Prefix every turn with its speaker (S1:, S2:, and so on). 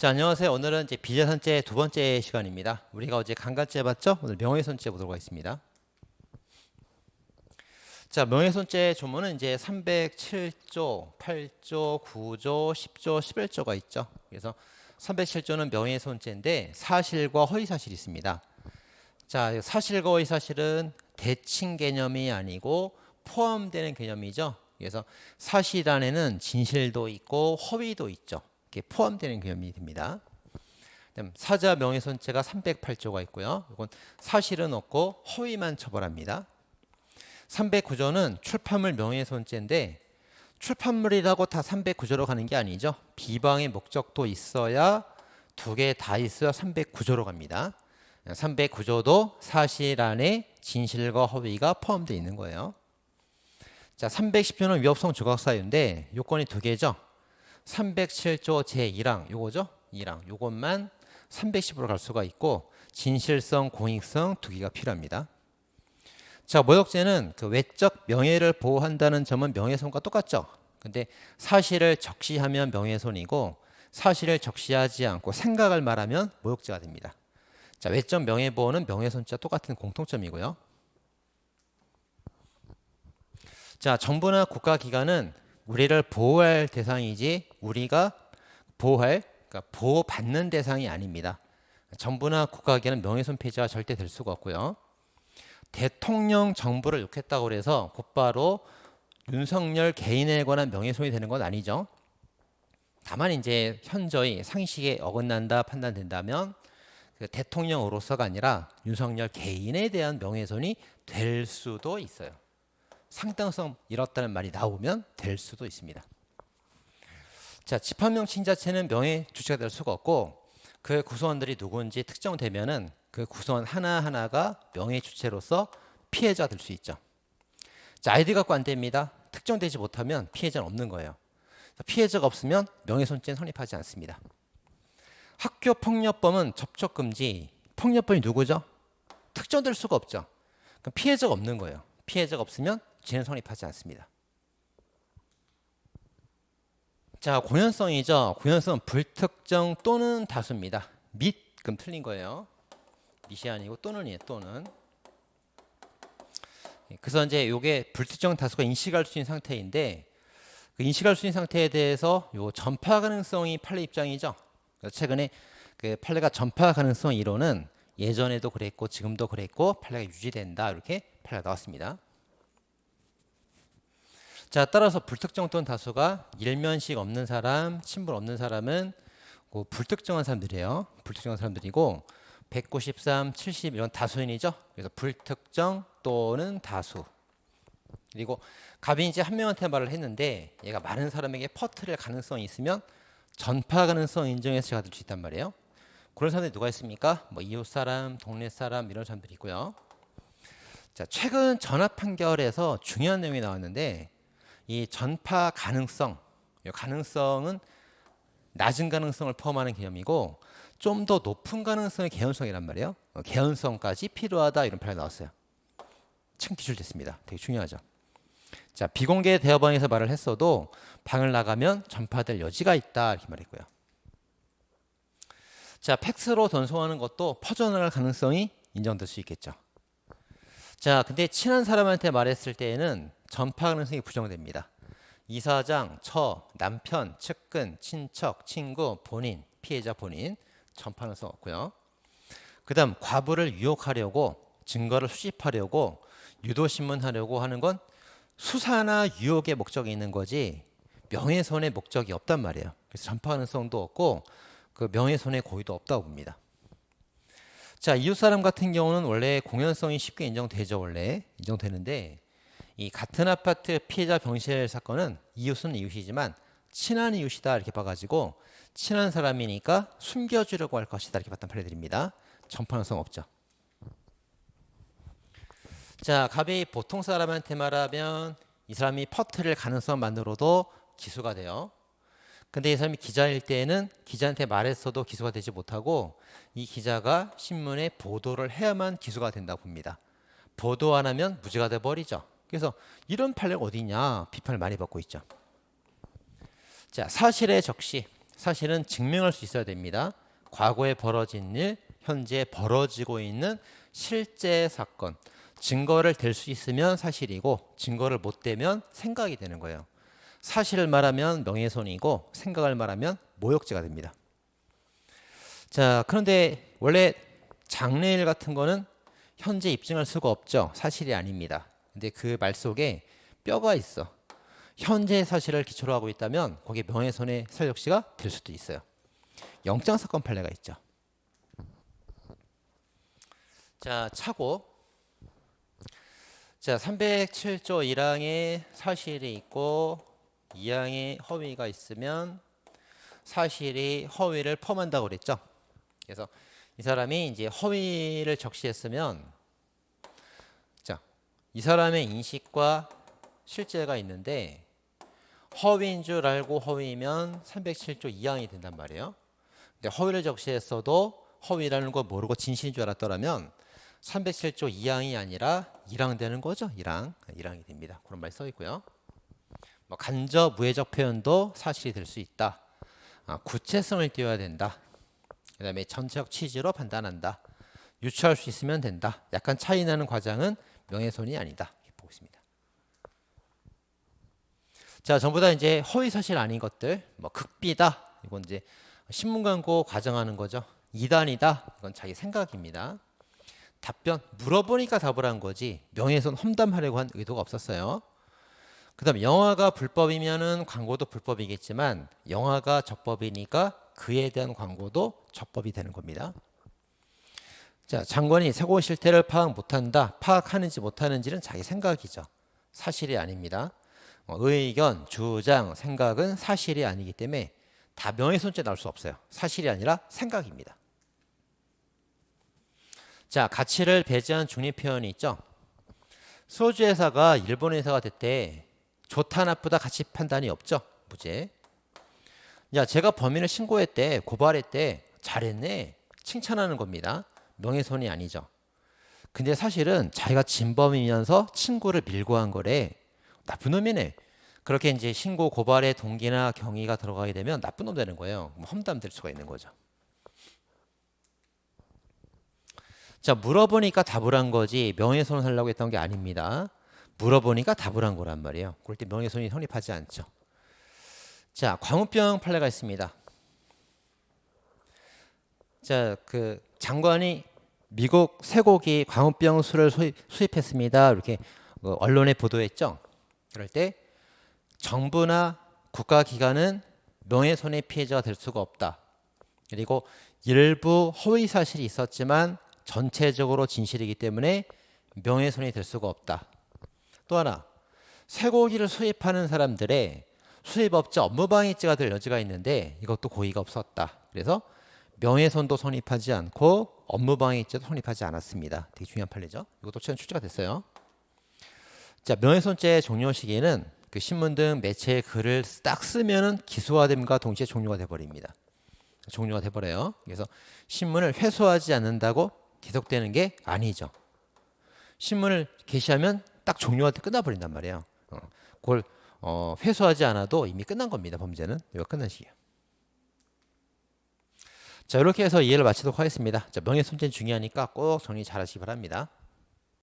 S1: 자, 안녕하세요. 오늘은 이제 비자산제 두 번째 시간입니다. 우리가 어제 간간제 봤죠? 오늘 명예손제 보도록 하겠습니다. 자, 명예손제 조문은 이제 307조, 8조, 9조, 10조, 11조가 있죠. 그래서 307조는 명예손제인데 사실과 허위사실이 있습니다. 자, 사실과 허위사실은 대칭 개념이 아니고 포함되는 개념이죠. 그래서 사실 안에는 진실도 있고 허위도 있죠. 이렇게 포함되는 개념이 됩니다. 사자 명예손죄가 308조가 있고요. 이건 사실은 없고 허위만 처벌합니다. 309조는 출판물 명예손죄인데 출판물이라고 다 309조로 가는 게 아니죠. 비방의 목적도 있어야 두 개 다 있어야 309조로 갑니다. 309조도 사실 안에 진실과 허위가 포함되어 있는 거예요. 자, 310조는 위법성 조각 사유인데 요건이 두 개죠. 307조 제1항 요거죠. 2항 요것만 310으로 갈 수가 있고 진실성, 공익성 두 개가 필요합니다. 자, 모욕죄는 그 외적 명예를 보호한다는 점은 명예손과 똑같죠. 근데 사실을 적시하면 명예손이고 사실을 적시하지 않고 생각을 말하면 모욕죄가 됩니다. 자, 외적 명예보호는 명예손죄와 똑같은 공통점이고요. 자, 정부나 국가기관은 우리를 보호할 대상이지 우리가 그러니까 보호받는 대상이 아닙니다. 정부나 국가기관은 명예손 피해자가 절대 될 수가 없고요. 대통령 정부를 욕했다고 해서 곧바로 윤석열 개인에 관한 명예손이 되는 건 아니죠. 다만 이제 현저히 상식에 어긋난다 판단된다면 그 대통령으로서가 아니라 윤석열 개인에 대한 명예손이 될 수도 있어요. 상당성 잃었다는 말이 나오면 될 수도 있습니다. 자, 집합명칭 자체는 명예 주체가 될 수가 없고 그 구성원들이 누구인지 특정되면은 그 구성원 하나하나가 명예 주체로서 피해자가 될 수 있죠. 자, 아이디 갖고 안 됩니다. 특정되지 못하면 피해자는 없는 거예요. 피해자가 없으면 명예손죄는 성립하지 않습니다. 학교폭력범은 접촉금지. 폭력범이 누구죠? 특정될 수가 없죠. 그럼 피해자가 없는 거예요. 피해자가 없으면 죄는 성립하지 않습니다. 자, 공연성이죠. 공연성은 불특정 또는 다수입니다. 및 그럼 틀린 거예요. 밑이 아니고 또는이에요. 또는. 그래서 이제 이게 불특정 다수가 인식할 수 있는 상태인데 그 인식할 수 있는 상태에 대해서 요 전파 가능성이 판례 입장이죠. 최근에 그 판례가 전파 가능성 이론은 예전에도 그랬고 지금도 그랬고 판례가 유지된다 이렇게 판례가 나왔습니다. 자, 따라서 불특정 또는 다수가 일면식 없는 사람, 친분 없는 사람은 그 불특정한 사람들이에요. 불특정한 사람들이고 193, 70 이런 다수인이죠. 그래서 불특정 또는 다수. 그리고 갑이 이제 한 명한테 말을 했는데 얘가 많은 사람에게 퍼뜨릴 가능성이 있으면 전파 가능성 인정해서 제가 될 수 있단 말이에요. 그런 사람들이 누가 있습니까? 뭐 이웃 사람, 동네 사람 이런 사람들이 있고요. 자, 최근 전합 판결에서 중요한 내용이 나왔는데 이 전파 가능성, 이 가능성은 낮은 가능성을 포함하는 개념이고 좀 더 높은 가능성의 개연성이란 말이에요. 개연성까지 필요하다 이런 판례가 나왔어요. 참 기술됐습니다. 되게 중요하죠. 자, 비공개 대화방에서 말을 했어도 방을 나가면 전파될 여지가 있다 이렇게 말했고요. 자, 팩스로 전송하는 것도 퍼져나갈 가능성이 인정될 수 있겠죠. 자, 근데 친한 사람한테 말했을 때에는 전파 가능성이 부정됩니다. 이사장, 처, 남편, 측근, 친척, 친구, 본인, 피해자 본인 전파 가능성 없고요. 그 다음 과부를 유혹하려고 증거를 수집하려고 유도신문하려고 하는 건 수사나 유혹의 목적이 있는 거지 명예손의 목적이 없단 말이에요. 그래서 전파 가능성도 없고 그 명예손의 고의도 없다고 봅니다. 자, 이웃사람 같은 경우는 원래 공연성이 쉽게 인정되죠. 원래 인정되는데 이 같은 아파트 피해자 병실 사건은 이웃은 이웃이지만 친한 이웃이다 이렇게 봐가지고 친한 사람이니까 숨겨주려고 할 것이다 이렇게 봤던 판례들입니다. 전파 가능성 없죠. 자, 갑이 보통 사람한테 말하면 이 사람이 퍼뜨릴 가능성만으로도 기소가 돼요. 근데 이 사람이 기자일 때에는 기자한테 말했어도 기소가 되지 못하고 이 기자가 신문에 보도를 해야만 기소가 된다고 봅니다. 보도 안 하면 무죄가 돼버리죠. 그래서 이런 판례가 어디 있냐 비판을 많이 받고 있죠. 자, 사실의 적시. 사실은 증명할 수 있어야 됩니다. 과거에 벌어진 일, 현재 벌어지고 있는 실제 사건. 증거를 댈 수 있으면 사실이고 증거를 못 대면 생각이 되는 거예요. 사실을 말하면 명예훼손이고 생각을 말하면 모욕죄가 됩니다. 자, 그런데 원래 장래일 같은 거는 현재 입증할 수가 없죠. 사실이 아닙니다. 근데 그 말 속에 뼈가 있어. 현재 사실을 기초로 하고 있다면 거기에 명예훼손의 사유역시가 될 수도 있어요. 영장사건 판례가 있죠. 자, 차고. 자, 307조 1항에 사실이 있고 2항에 허위가 있으면 사실이 허위를 포함한다고 그랬죠. 그래서 이 사람이 이제 허위를 적시했으면, 자, 이 사람의 인식과 실제가 있는데 허위인 줄 알고 허위면 307조 2항이 된단 말이에요. 근데 허위를 적시했어도 허위라는 거 모르고 진실인 줄 알았더라면 307조 2항이 아니라 1항 되는 거죠. 1항이 됩니다. 그런 말 써 있고요. 뭐 간접 우회적 표현도 사실이 될 수 있다. 구체성을 띄워야 된다. 그 다음에 전체적 취지로 판단한다. 유추할 수 있으면 된다. 약간 차이 나는 과장은 명예훼손이 아니다. 이렇게 보고 있습니다. 자, 전부 다 이제 허위 사실 아닌 것들, 뭐 극비다. 이건 이제 신문 광고 과장하는 거죠. 이단이다. 이건 자기 생각입니다. 답변, 물어보니까 답을 한 거지 명예훼손 험담하려고 한 의도가 없었어요. 그 다음 영화가 불법이면은 광고도 불법이겠지만 영화가 적법이니까 그에 대한 광고도 적법이 되는 겁니다. 자, 장관이 사고 실태를 파악 못한다. 파악하는지 못하는지는 자기 생각이죠. 사실이 아닙니다. 의견, 주장, 생각은 사실이 아니기 때문에 다 명예훼손죄 나올 수 없어요. 사실이 아니라 생각입니다. 자, 가치를 배제한 중립 표현이 있죠. 소주 회사가 일본 회사가 됐대. 좋다 나쁘다 가치 판단이 없죠. 무죄. 야, 제가 범인을 신고했대. 고발했대. 잘했네. 칭찬하는 겁니다. 명예훼손이 아니죠. 근데 사실은 자기가 진범이면서 친구를 밀고 한 거래. 나쁜 놈이네. 그렇게 이제 신고 고발의 동기나 경위가 들어가게 되면 나쁜 놈 되는 거예요. 험담될 수가 있는 거죠. 자, 물어보니까 답을 한 거지 명예훼손을 하려고 했던 게 아닙니다. 물어보니까 답을 한 거란 말이에요. 그럴 때 명예훼손이 성립하지 않죠. 자, 광우병 판례가 있습니다. 자, 그 장관이 미국 쇠고기 광우병 수를 수입했습니다. 이렇게 언론에 보도했죠. 그럴 때 정부나 국가기관은 명예훼손의 피해자가 될 수가 없다. 그리고 일부 허위 사실이 있었지만 전체적으로 진실이기 때문에 명예훼손이 될 수가 없다. 또 하나, 쇠고기를 수입하는 사람들의 수입업자 업무방해죄가 될 여지가 있는데 이것도 고의가 없었다. 그래서 명예훼손도 성립하지 않고 업무방해죄도 성립하지 않았습니다. 되게 중요한 판례죠. 이것도 최근 출제가 됐어요. 자, 명예훼손죄 종료 시기는 그 신문 등 매체에 글을 딱 쓰면은 기소화됨과 동시에 종료가 돼버립니다. 종료가 돼버려요. 그래서 신문을 회수하지 않는다고 계속되는 게 아니죠. 신문을 게시하면 딱 종료가 끝나버린단 말이에요. 그걸 회수하지 않아도 이미 끝난 겁니다. 범죄는. 이거 끝난 시기예요. 자, 이렇게 해서 이해를 마치도록 하겠습니다. 자, 명예훼손죄는 중요하니까 꼭 정리 잘 하시기 바랍니다.